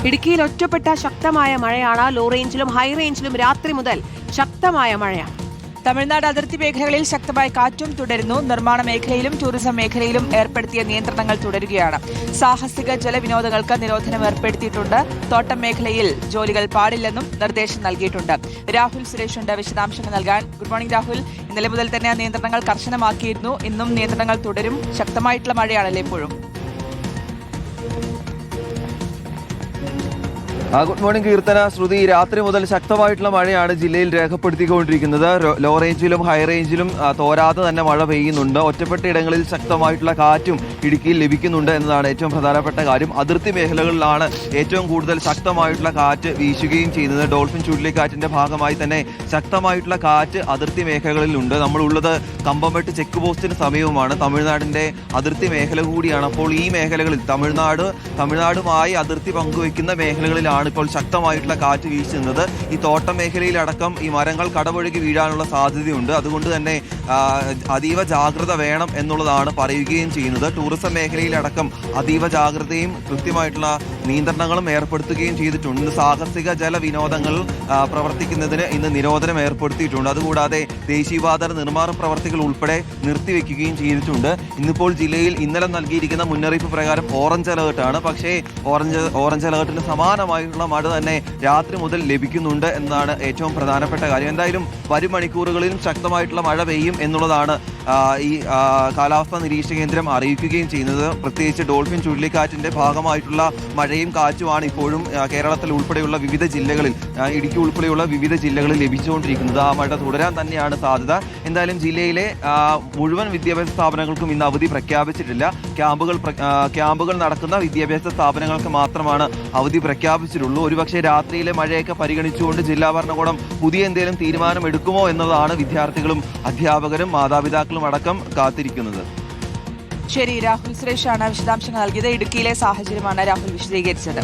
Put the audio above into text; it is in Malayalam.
ഇടുക്കിയിൽ ഒറ്റപ്പെട്ട ശക്തമായ മഴയാണ്. ലോ റേഞ്ചിലും ഹൈ റേഞ്ചിലും രാത്രി മുതൽ ശക്തമായ മഴയാണ്. തമിഴ്നാട് അതിർത്തി മേഖലകളിൽ ശക്തമായ കാറ്റും തുടരുന്നു. നിർമ്മാണ മേഖലയിലും ടൂറിസം മേഖലയിലും ഏർപ്പെടുത്തിയ നിയന്ത്രണങ്ങൾ തുടരുകയാണ്. സാഹസിക ജലവിനോദങ്ങൾക്ക് നിരോധനം ഏർപ്പെടുത്തിയിട്ടുണ്ട്. തോട്ടം മേഖലയിൽ ജോലികൾ പാടില്ലെന്നും നിർദ്ദേശം നൽകിയിട്ടുണ്ട്. രാഹുൽ സുരേഷുണ്ട് വിശദാംശങ്ങൾ നൽകാൻ. Good morning Rahul. ഇന്നലെ മുതൽ തന്നെ നിയന്ത്രണങ്ങൾ കർശനമാക്കിയിരുന്നു. ഇന്നും നിയന്ത്രണങ്ങൾ തുടരും. ശക്തമായിട്ടുള്ള മഴയാണല്ലേ ഇപ്പോഴും? Good morning Keerthana. ശ്രുതി, രാത്രി മുതൽ ശക്തമായിട്ടുള്ള മഴയാണ് ജില്ലയിൽ രേഖപ്പെടുത്തിക്കൊണ്ടിരിക്കുന്നത്. ലോ റേഞ്ചിലും ഹൈ റേഞ്ചിലും തോരാതെ തന്നെ മഴ പെയ്യുന്നുണ്ട്. ഒറ്റപ്പെട്ട ഇടങ്ങളിൽ ശക്തമായിട്ടുള്ള കാറ്റും ഇടുക്കിയിൽ ലഭിക്കുന്നുണ്ട് എന്നതാണ് ഏറ്റവും പ്രധാനപ്പെട്ട കാര്യം. അതിർത്തി മേഖലകളിലാണ് ഏറ്റവും കൂടുതൽ ശക്തമായിട്ടുള്ള കാറ്റ് വീശുകയും ചെയ്യുന്നത്. ഡോൾഫിൻ ചുഴലിക്കാറ്റിന്റെ ഭാഗമായി തന്നെ ശക്തമായിട്ടുള്ള കാറ്റ് അതിർത്തി മേഖലകളിലുണ്ട്. നമ്മളുള്ളത് കമ്പംമെട്ട് ചെക്ക് പോസ്റ്റിന് സമീപമാണ്. തമിഴ്നാടിന്റെ അതിർത്തി മേഖല കൂടിയാണ്. അപ്പോൾ ഈ മേഖലകളിൽ തമിഴ്നാടുമായി അതിർത്തി പങ്കുവെക്കുന്ന മേഖലകളിലാണ് ഇപ്പോൾ ശക്തമായിട്ടുള്ള കാറ്റ് വീശുന്നത്. ഈ തോട്ടം മേഖലയിലടക്കം ഈ മരങ്ങൾ കടപുഴകി വീഴാനുള്ള സാധ്യതയുണ്ട്. അതുകൊണ്ട് തന്നെ അതീവ ജാഗ്രത വേണം എന്നുള്ളതാണ് പറയുകയും ചെയ്യുന്നത്. ടൂറിസം മേഖലയിലടക്കം അതീവ ജാഗ്രതയും കൃത്യമായിട്ടുള്ള നിയന്ത്രണങ്ങളും ഏർപ്പെടുത്തുകയും ചെയ്തിട്ടുണ്ട്. സാഹസിക ജലവിനോദങ്ങൾ പ്രവർത്തിക്കുന്നതിന് ഇന്ന് നിരോധനം ഏർപ്പെടുത്തിയിട്ടുണ്ട്. അതുകൂടാതെ ദേശീയപാത നിർമ്മാണ പ്രവർത്തികൾ ഉൾപ്പെടെ നിർത്തിവെക്കുകയും ചെയ്തിട്ടുണ്ട്. ഇന്നിപ്പോൾ ജില്ലയിൽ ഇന്നലെ നൽകിയിരിക്കുന്ന മുന്നറിയിപ്പ് പ്രകാരം ഓറഞ്ച് അലേർട്ടാണ്. പക്ഷേ ഓറഞ്ച് അലേർട്ടിന് സമാനമായിട്ടുള്ള മഴ തന്നെ രാത്രി മുതൽ ലഭിക്കുന്നുണ്ട് എന്നതാണ് ഏറ്റവും പ്രധാനപ്പെട്ട കാര്യം. എന്തായാലും വരും മണിക്കൂറുകളിലും ശക്തമായിട്ടുള്ള മഴ പെയ്യും എന്നുള്ളതാണ് ഈ കാലാവസ്ഥാ നിരീക്ഷണ കേന്ദ്രം അറിയിക്കുകയും ചെയ്യുന്നത്. പ്രത്യേകിച്ച് ഡോൾഫിൻ ചുഴലിക്കാറ്റിന്റെ ഭാഗമായിട്ടുള്ള മഴയും കാറ്റുമാണ് ഇപ്പോഴും കേരളത്തിൽ ഉൾപ്പെടെയുള്ള വിവിധ ജില്ലകളിൽ, ഇടുക്കി ഉൾപ്പെടെയുള്ള വിവിധ ജില്ലകളിൽ ലഭിച്ചുകൊണ്ടിരിക്കുന്നത്. ആ മഴ തുടരാൻ തന്നെയാണ് സാധ്യത. എന്തായാലും ജില്ലയിലെ മുഴുവൻ വിദ്യാഭ്യാസ സ്ഥാപനങ്ങൾക്കും ഇന്ന് അവധി പ്രഖ്യാപിച്ചിട്ടില്ല. ക്യാമ്പുകൾ നടക്കുന്ന വിദ്യാഭ്യാസ സ്ഥാപനങ്ങൾക്ക് മാത്രമാണ് അവധി പ്രഖ്യാപിച്ചിട്ടുള്ളൂ. ഒരുപക്ഷെ രാത്രിയിലെ മഴയൊക്കെ പരിഗണിച്ചുകൊണ്ട് ജില്ലാ ഭരണകൂടം പുതിയ എന്തെങ്കിലും തീരുമാനം എടുക്കുമോ എന്നതാണ് വിദ്യാർത്ഥികളും അധ്യാപകരും മാതാപിതാക്കളും അടക്കം കാത്തിരിക്കുന്നത്. ശരി, രാഹുൽ സുരേഷാണ് വിശദാംശങ്ങൾ നൽകിയത്. ഇടുക്കിയിലെ സാഹചര്യമാണ് രാഹുൽ വിശദീകരിച്ചത്.